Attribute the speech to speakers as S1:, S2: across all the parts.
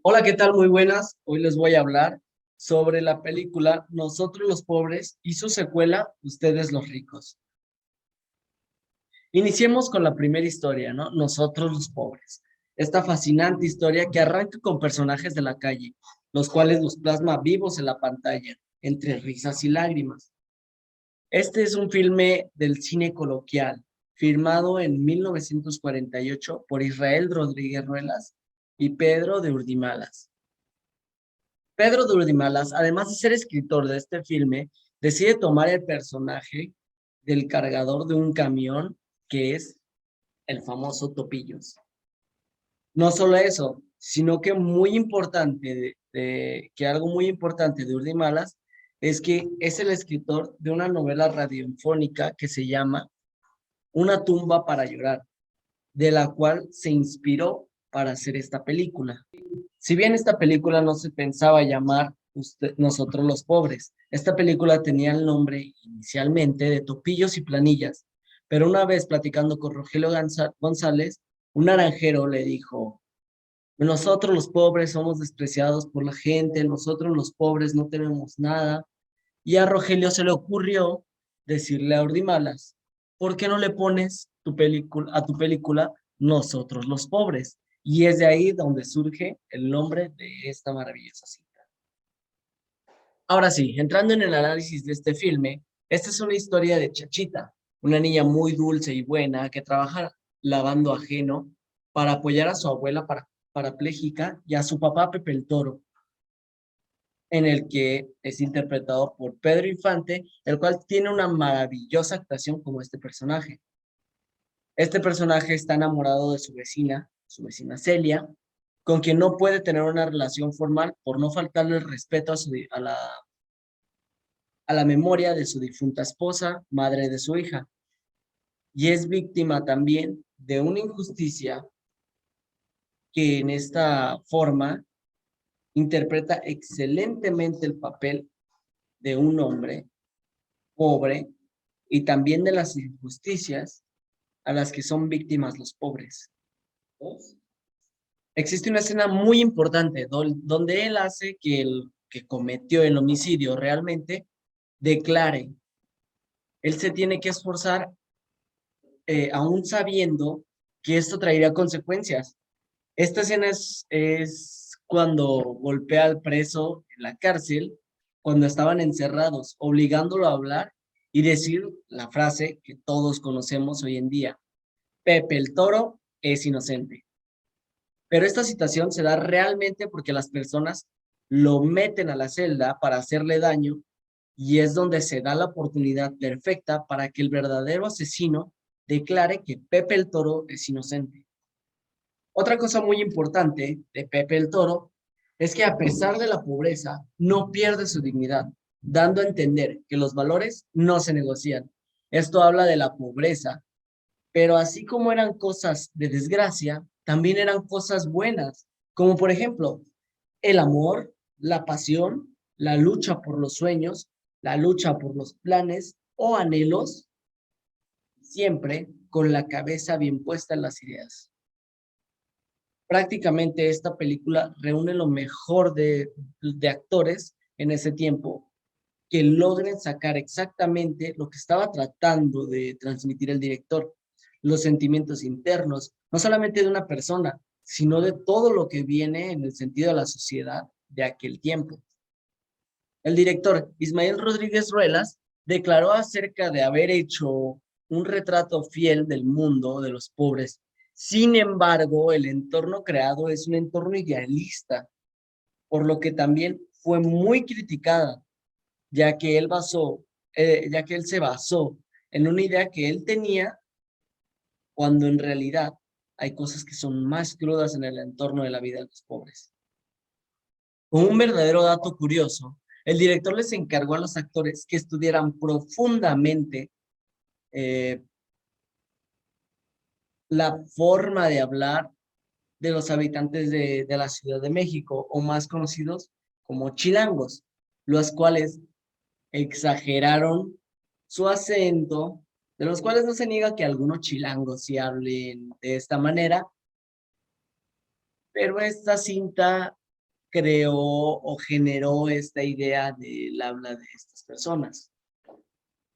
S1: Hola, ¿qué tal? Muy buenas. Hoy les voy a hablar sobre la película Nosotros los pobres y su secuela, Ustedes los ricos. Iniciemos con la primera historia, ¿no? Nosotros los pobres. Esta fascinante historia que arranca con personajes de la calle, los cuales los plasma vivos en la pantalla, entre risas y lágrimas. Este es un filme del cine coloquial, firmado en 1948 por Israel Rodríguez Ruelas y Pedro de Urdimalas. Pedro Durdimalas, además de ser escritor de este filme, decide tomar el personaje del cargador de un camión, que es el famoso Topillos. No solo eso, sino que muy importante, que algo muy importante de Urdimalas es que es el escritor de una novela radiofónica que se llama Una tumba para llorar, de la cual se inspiró para hacer esta película. Si bien esta película no se pensaba llamar Nosotros los Pobres, esta película tenía el nombre inicialmente de Topillos y Planillas, pero una vez platicando con Rogelio González, un naranjero le dijo, nosotros los pobres somos despreciados por la gente, nosotros los pobres no tenemos nada, y a Rogelio se le ocurrió decirle a Urdimalas, ¿por qué no le pones a tu película Nosotros los pobres? Y es de ahí donde surge el nombre de esta maravillosa cinta. Ahora sí, entrando en el análisis de este filme, esta es una historia de Chachita, una niña muy dulce y buena que trabaja lavando ajeno para apoyar a su abuela parapléjica y a su papá Pepe el Toro, en el que es interpretado por Pedro Infante, el cual tiene una maravillosa actuación como este personaje. Este personaje está enamorado de su vecina Celia, con quien no puede tener una relación formal por no faltarle el respeto a la memoria de su difunta esposa, madre de su hija, y es víctima también de una injusticia que en esta forma interpreta excelentemente el papel de un hombre pobre y también de las injusticias a las que son víctimas los pobres. Existe una escena muy importante donde él hace que el que cometió el homicidio realmente declare. Él se tiene que esforzar aún sabiendo que esto traería consecuencias. Esta escena es cuando golpea al preso en la cárcel, cuando estaban encerrados, obligándolo a hablar y decir la frase que todos conocemos hoy en día, Pepe el Toro es inocente. Pero esta situación se da realmente porque las personas lo meten a la celda para hacerle daño y es donde se da la oportunidad perfecta para que el verdadero asesino declare que Pepe el Toro es inocente. Otra cosa muy importante de Pepe el Toro es que a pesar de la pobreza, no pierde su dignidad, dando a entender que los valores no se negocian. Esto habla de la pobreza, pero así como eran cosas de desgracia, también eran cosas buenas, como por ejemplo el amor, la pasión, la lucha por los sueños, la lucha por los planes o anhelos, siempre con la cabeza bien puesta en las ideas. Prácticamente esta película reúne lo mejor de actores en ese tiempo que logren sacar exactamente lo que estaba tratando de transmitir el director, los sentimientos internos, no solamente de una persona, sino de todo lo que viene en el sentido de la sociedad de aquel tiempo. El director Ismael Rodríguez Ruelas declaró acerca de haber hecho un retrato fiel del mundo de los pobres. Sin embargo, el entorno creado es un entorno idealista, por lo que también fue muy criticada, ya que él se basó en una idea que él tenía, cuando en realidad hay cosas que son más crudas en el entorno de la vida de los pobres. Como un verdadero dato curioso, el director les encargó a los actores que estudiaran profundamente eh, la forma de hablar de los habitantes de la Ciudad de México, o más conocidos como chilangos, los cuales exageraron su acento, de los cuales no se niega que algunos chilangos sí hablen de esta manera, pero esta cinta creó o generó esta idea del habla de estas personas.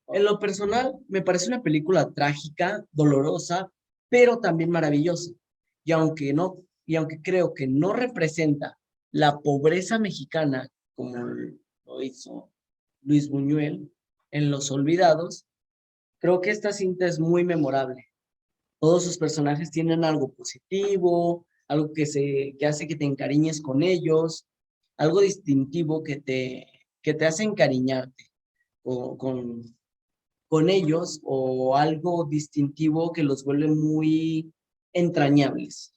S1: En lo personal, me parece una película trágica, dolorosa, pero también maravillosa. Y aunque creo que no representa la pobreza mexicana como lo hizo Luis Buñuel en Los Olvidados, creo que esta cinta es muy memorable. Todos sus personajes tienen algo positivo, algo que hace que te encariñes con ellos, algo distintivo que te hace encariñarte con, con, con ellos o algo distintivo que los vuelve muy entrañables.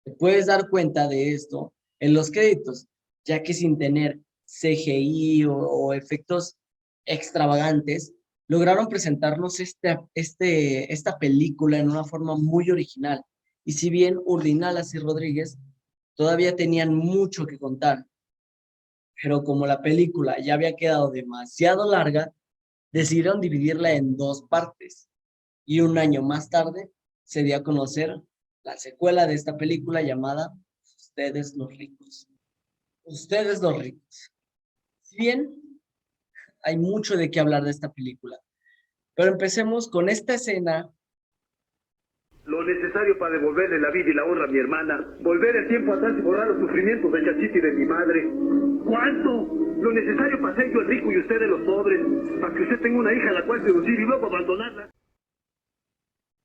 S1: Te puedes dar cuenta de esto en los créditos, ya que sin tener CGI o efectos extravagantes, lograron presentarnos esta película en una forma muy original. Y si bien Urdinalas y Rodríguez todavía tenían mucho que contar, pero como la película ya había quedado demasiado larga, decidieron dividirla en dos partes. Y un año más tarde se dio a conocer la secuela de esta película llamada Ustedes los ricos. Ustedes los ricos. Si bien hay mucho de qué hablar de esta película, pero empecemos con esta escena.
S2: Lo necesario para devolverle la vida y la honra a mi hermana. Volver el tiempo atrás y borrar los sufrimientos de Chachita y de mi madre. ¿Cuánto? Lo necesario para ser yo el rico y ustedes los pobres. Para que usted tenga una hija a la cual seducir y luego abandonarla.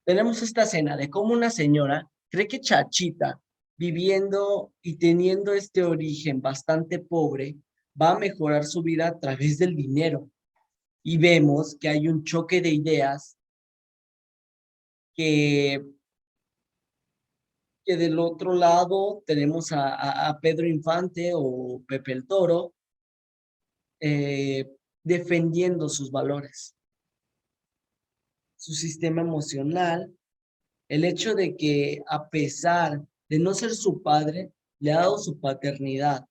S1: Tenemos esta escena de cómo una señora cree que Chachita, viviendo y teniendo este origen bastante pobre, va a mejorar su vida a través del dinero. Y vemos que hay un choque de ideas que del otro lado tenemos a Pedro Infante o Pepe el Toro eh, defendiendo sus valores, su sistema emocional, el hecho de que a pesar de no ser su padre, le ha dado su paternidad,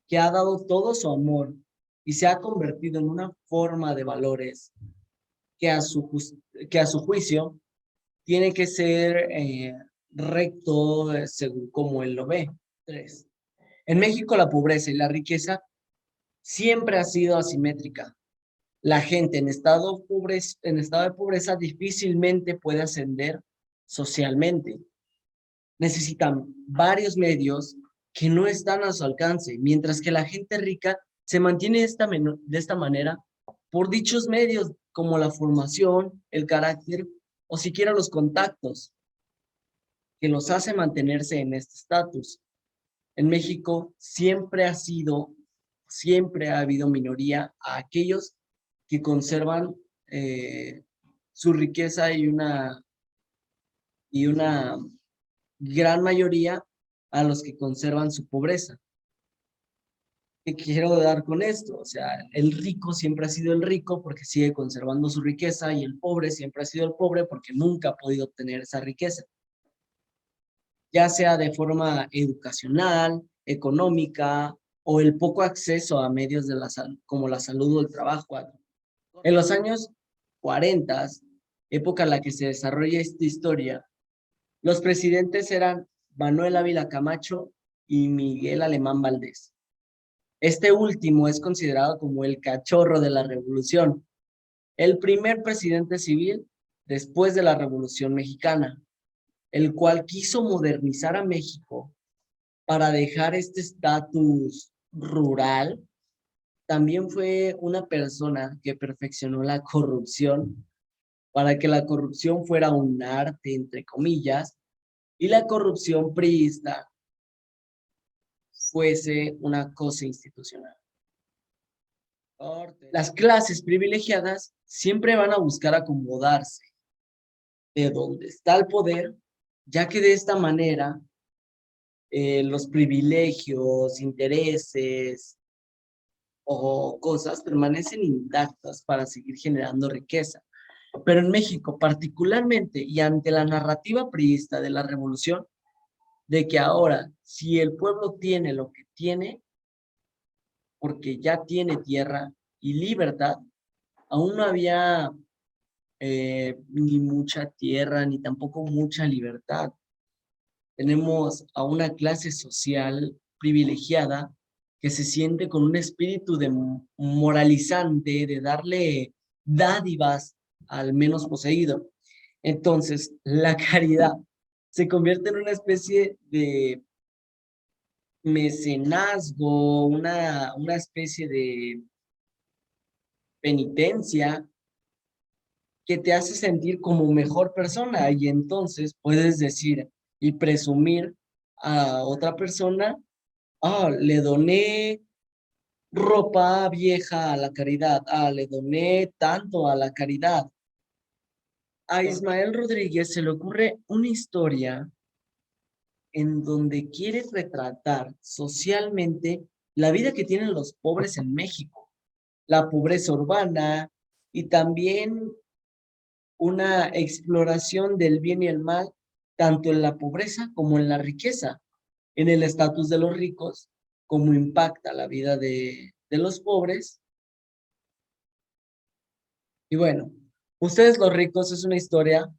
S1: que ha dado todo su amor y se ha convertido en una forma de valores que que a su juicio tiene que ser recto según como él lo ve. 3. En México la pobreza y la riqueza siempre ha sido asimétrica. La gente en estado de pobreza difícilmente puede ascender socialmente. Necesitan varios medios que no están a su alcance, mientras que la gente rica se mantiene de esta manera por dichos medios como la formación, el carácter o siquiera los contactos que los hace mantenerse en este estatus. En México siempre ha habido minoría a aquellos que conservan su riqueza y una gran mayoría a los que conservan su pobreza. ¿Qué quiero dar con esto? O sea, el rico siempre ha sido el rico porque sigue conservando su riqueza y el pobre siempre ha sido el pobre porque nunca ha podido obtener esa riqueza, ya sea de forma educacional, económica o el poco acceso a medios como la salud o el trabajo. En los años 40, época en la que se desarrolla esta historia, los presidentes eran Manuel Ávila Camacho y Miguel Alemán Valdés. Este último es considerado como el cachorro de la revolución, el primer presidente civil después de la Revolución Mexicana, el cual quiso modernizar a México para dejar este estatus rural. También fue una persona que perfeccionó la corrupción para que la corrupción fuera un arte, entre comillas, y la corrupción priista fuese una cosa institucional. Las clases privilegiadas siempre van a buscar acomodarse de donde está el poder, ya que de esta manera los privilegios, intereses o cosas permanecen intactas para seguir generando riqueza. Pero en México, particularmente y ante la narrativa priista de la revolución, de que ahora, si el pueblo tiene lo que tiene, porque ya tiene tierra y libertad, aún no había ni mucha tierra, ni tampoco mucha libertad. Tenemos a una clase social privilegiada que se siente con un espíritu de moralizante, de darle dádivas al menos poseído. Entonces, la caridad se convierte en una especie de mecenazgo, una especie de penitencia que te hace sentir como mejor persona y entonces puedes decir y presumir a otra persona, le doné ropa vieja a la caridad, le doné tanto a la caridad. A Ismael Rodríguez se le ocurre una historia en donde quiere retratar socialmente la vida que tienen los pobres en México, la pobreza urbana y también una exploración del bien y el mal, tanto en la pobreza como en la riqueza, en el estatus de los ricos, cómo impacta la vida de los pobres. Y bueno, Ustedes los ricos es una historia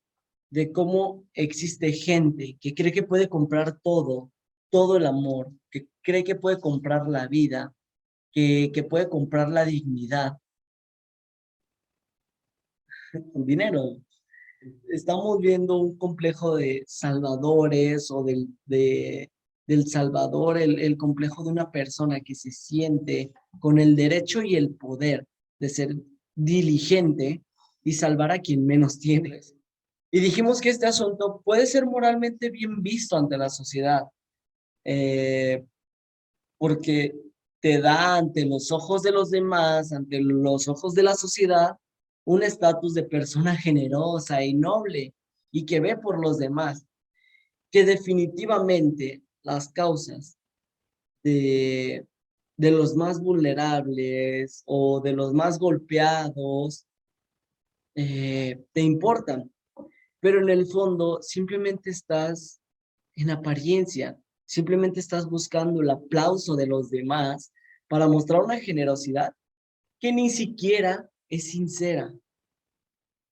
S1: de cómo existe gente que cree que puede comprar todo, todo el amor, que cree que puede comprar la vida, que puede comprar la dignidad con dinero. Estamos viendo un complejo de salvadores o del salvador, el complejo de una persona que se siente con el derecho y el poder de ser diligente y salvar a quien menos tiene. Y dijimos que este asunto puede ser moralmente bien visto ante la sociedad, eh, porque te da ante los ojos de los demás, ante los ojos de la sociedad, un estatus de persona generosa y noble y que ve por los demás, que definitivamente las causas de, de los más vulnerables o de los más golpeados te importan, pero en el fondo simplemente estás en apariencia, simplemente estás buscando el aplauso de los demás para mostrar una generosidad que ni siquiera es sincera.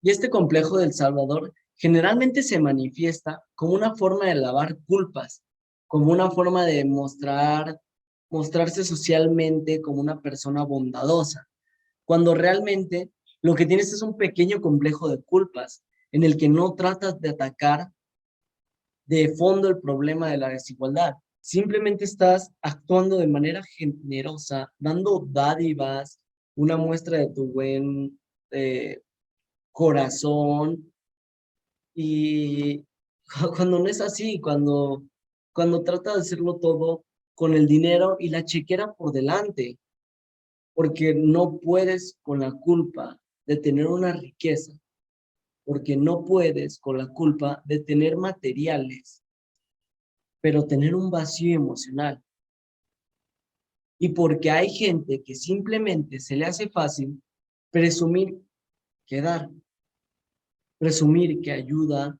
S1: Y este complejo del Salvador generalmente se manifiesta como una forma de lavar culpas, como una forma de mostrarse socialmente como una persona bondadosa, cuando realmente lo que tienes es un pequeño complejo de culpas en el que no tratas de atacar de fondo el problema de la desigualdad. Simplemente estás actuando de manera generosa, dando dádivas, una muestra de tu buen corazón. Y cuando no es así, cuando trata de hacerlo todo con el dinero y la chequera por delante, porque no puedes con la culpa de tener una riqueza, porque no puedes con la culpa de tener materiales, pero tener un vacío emocional. Y porque hay gente que simplemente se le hace fácil presumir que dar, presumir que ayuda,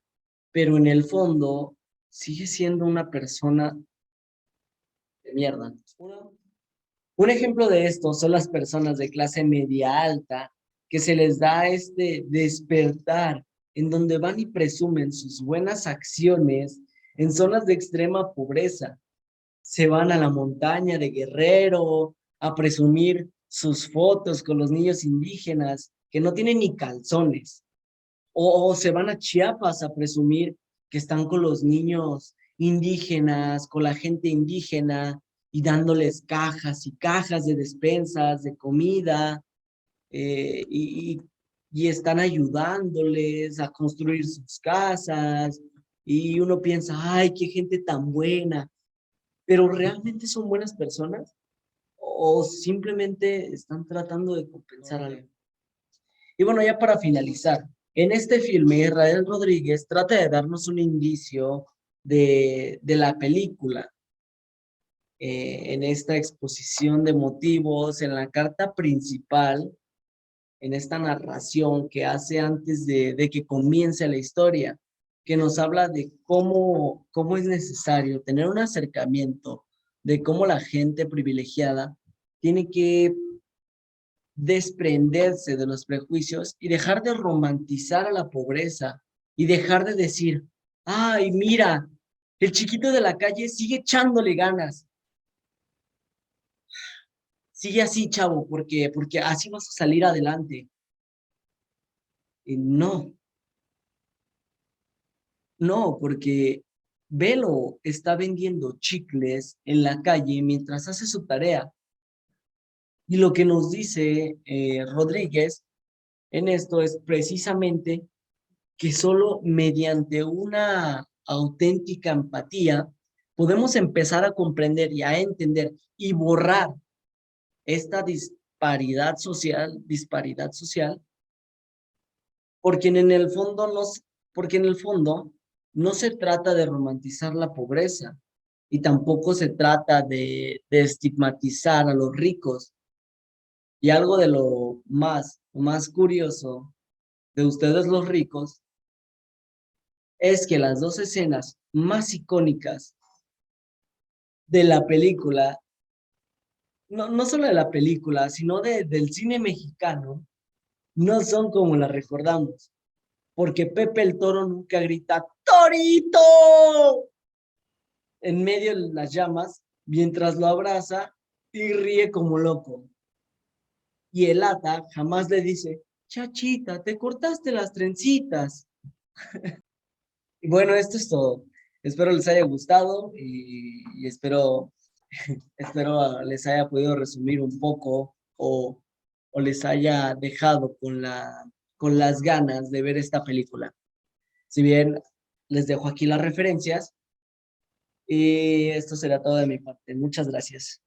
S1: pero en el fondo sigue siendo una persona de mierda. Un ejemplo de esto son las personas de clase media alta que se les da este despertar en donde van y presumen sus buenas acciones en zonas de extrema pobreza. Se van a la montaña de Guerrero a presumir sus fotos con los niños indígenas que no tienen ni calzones. O se van a Chiapas a presumir que están con los niños indígenas, con la gente indígena y dándoles cajas y cajas de despensas, de comida, eh, y, y están ayudándoles a construir sus casas. Y uno piensa, ay, qué gente tan buena, pero ¿realmente son buenas personas? ¿O simplemente están tratando de compensar algo? Y bueno, ya para finalizar, en este filme Israel Rodríguez trata de darnos un indicio de la película, en esta exposición de motivos, en la carta principal, en esta narración que hace antes de que comience la historia, que nos habla de cómo es necesario tener un acercamiento, de cómo la gente privilegiada tiene que desprenderse de los prejuicios y dejar de romantizar a la pobreza y dejar de decir, ay, mira, El chiquito de la calle sigue echándole ganas. Sigue así, chavo, porque así vas a salir adelante. Y no, no, porque Velo está vendiendo chicles en la calle mientras hace su tarea. Y lo que nos dice Rodríguez en esto es precisamente que solo mediante una auténtica empatía podemos empezar a comprender y a entender y borrar esta disparidad social, porque en el fondo porque en el fondo no se trata de romantizar la pobreza y tampoco se trata de estigmatizar a los ricos. Y algo de lo más curioso de ustedes los ricos es que las dos escenas más icónicas de la película, no solo de la película, sino del cine mexicano, no son como las recordamos, porque Pepe el Toro nunca grita ¡Torito! En medio de las llamas, mientras lo abraza y ríe como loco. Y el Ata jamás le dice, chachita, te cortaste las trencitas. Y bueno, esto es todo. Espero les haya gustado y espero les haya podido resumir un poco o les haya dejado con las ganas de ver esta película. Si bien les dejo aquí las referencias y esto será todo de mi parte. Muchas gracias.